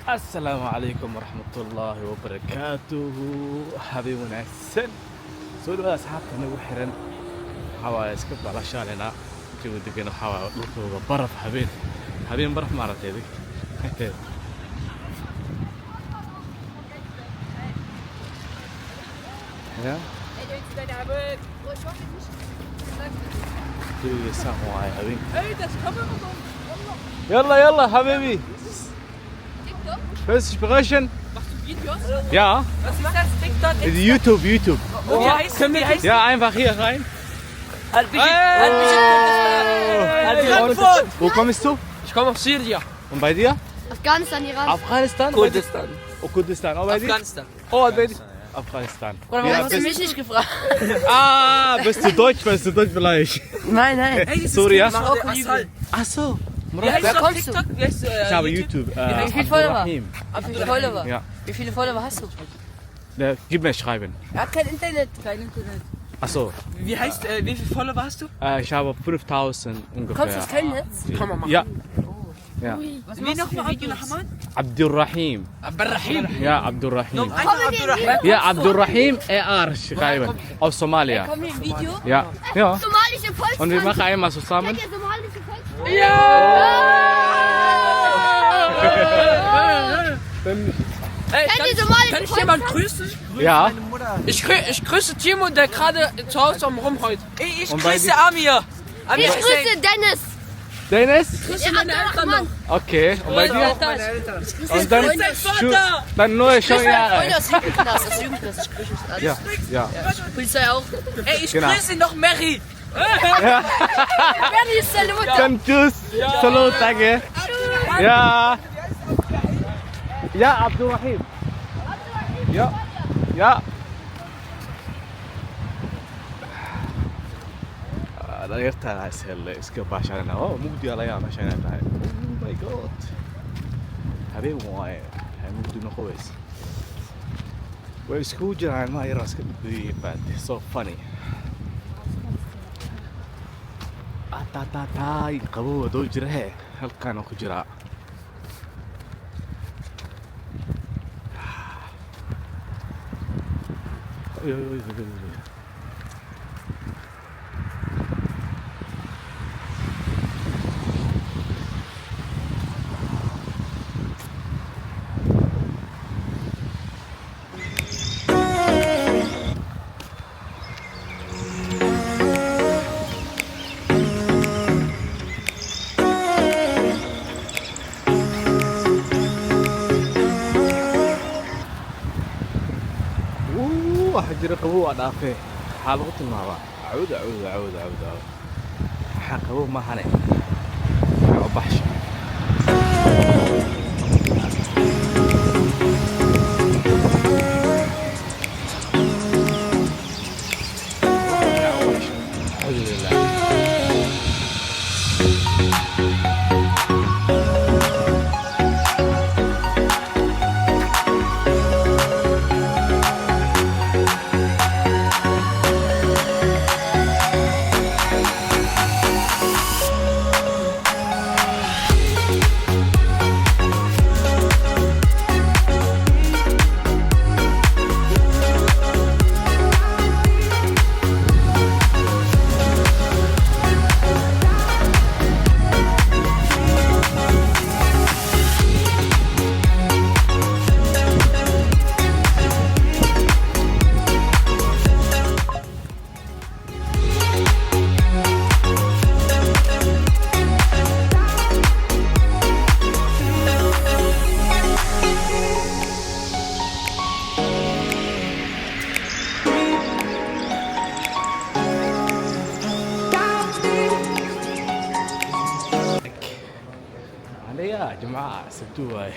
السلام عليكم ورحمة الله وبركاته. حبيب وناسن سؤال أصحابنا نقول حرن حوا اسكب على شالنا جو دقنا حوا لطو برف حبيب برف مرة تبي يا في سامو هاي حبيب يلا يلا حبيبي بس Inspiration Machst du Videos? ja Was ist das? TikTok? YouTube Wie heißt ja einfach hier rein. Wo kommst du? Ich komme aus Syrien. Und bei dir? Afghanistan, Iran. Afghanistan? Kurdistan. Oh, Kurdistan. Und bei dir? Afghanistan. Oh, bei dir? Afghanistan. Oder warum hast du mich nicht gefragt? Ah, bist du Deutsch vielleicht? Nein, nein. Hey, Surya? Asal. Ach so. Wie heißt Wer du auf kommst du? TikTok? Wie heißt du? Ich habe YouTube. Wie viele Follower? Abdurrahim. Wie viele Follower? Ja. Wie viele Follower hast du? Gib mir schreiben. Er hat kein Internet. Kein Internet. Ach so. Wie heißt, wie viele Follower hast du? Ich habe 5000 ungefähr. Kannst du das kennen jetzt? Kann man machen. Ja. Ja. Wie nochmal Abdurrahman? Abdurrahim. Abdurrahim. Ja, Abdurrahim. Noch einmal Abdurrahman. Ja, Abdurrahim AR schreiben. Aus Somalia. Kommen wir im Video? Ja. Ja. Somalische Volksbank. Und wir machen einmal zusammen. Der somalische Volksbank. Hey, Kennt ihr somalische kann ich jemanden grüßen? Ja. Ich grüße Timo, der gerade zu Hause rumheult. Ey, ich Und bei grüße dir? Amir. Amir Ich Hussein. grüße Dennis. Dennis? Grüße meine Eltern noch. Okay. Und bei dir? Meine Eltern. Und dann, Dein Vater. dann nur schon Freunde Jahre. aus Jugendknast. Aus Jugendknast. Ich grüße uns alle. Ja. Ja. Polizei auch. Ey, ich Genau. grüße noch Mary. Bernie ist deine Mutter. Dann tschüss. Salut, danke. Ja. Ja, Abdurrahim. Ja. Ja. dhalinyartaan hashelle iska baashanana oo mugdi alayaa meeshaan tahay. Oh my god. habeen waaye mugdi noqoways way isku jiraan ma yar iska bad so funny ta qabow doo jirahe halkaan ku jira واحد جرى قبوة دافع حالة الماء عود حقبوه ما هني وبحش الحمد لله يا جماعة سبتوها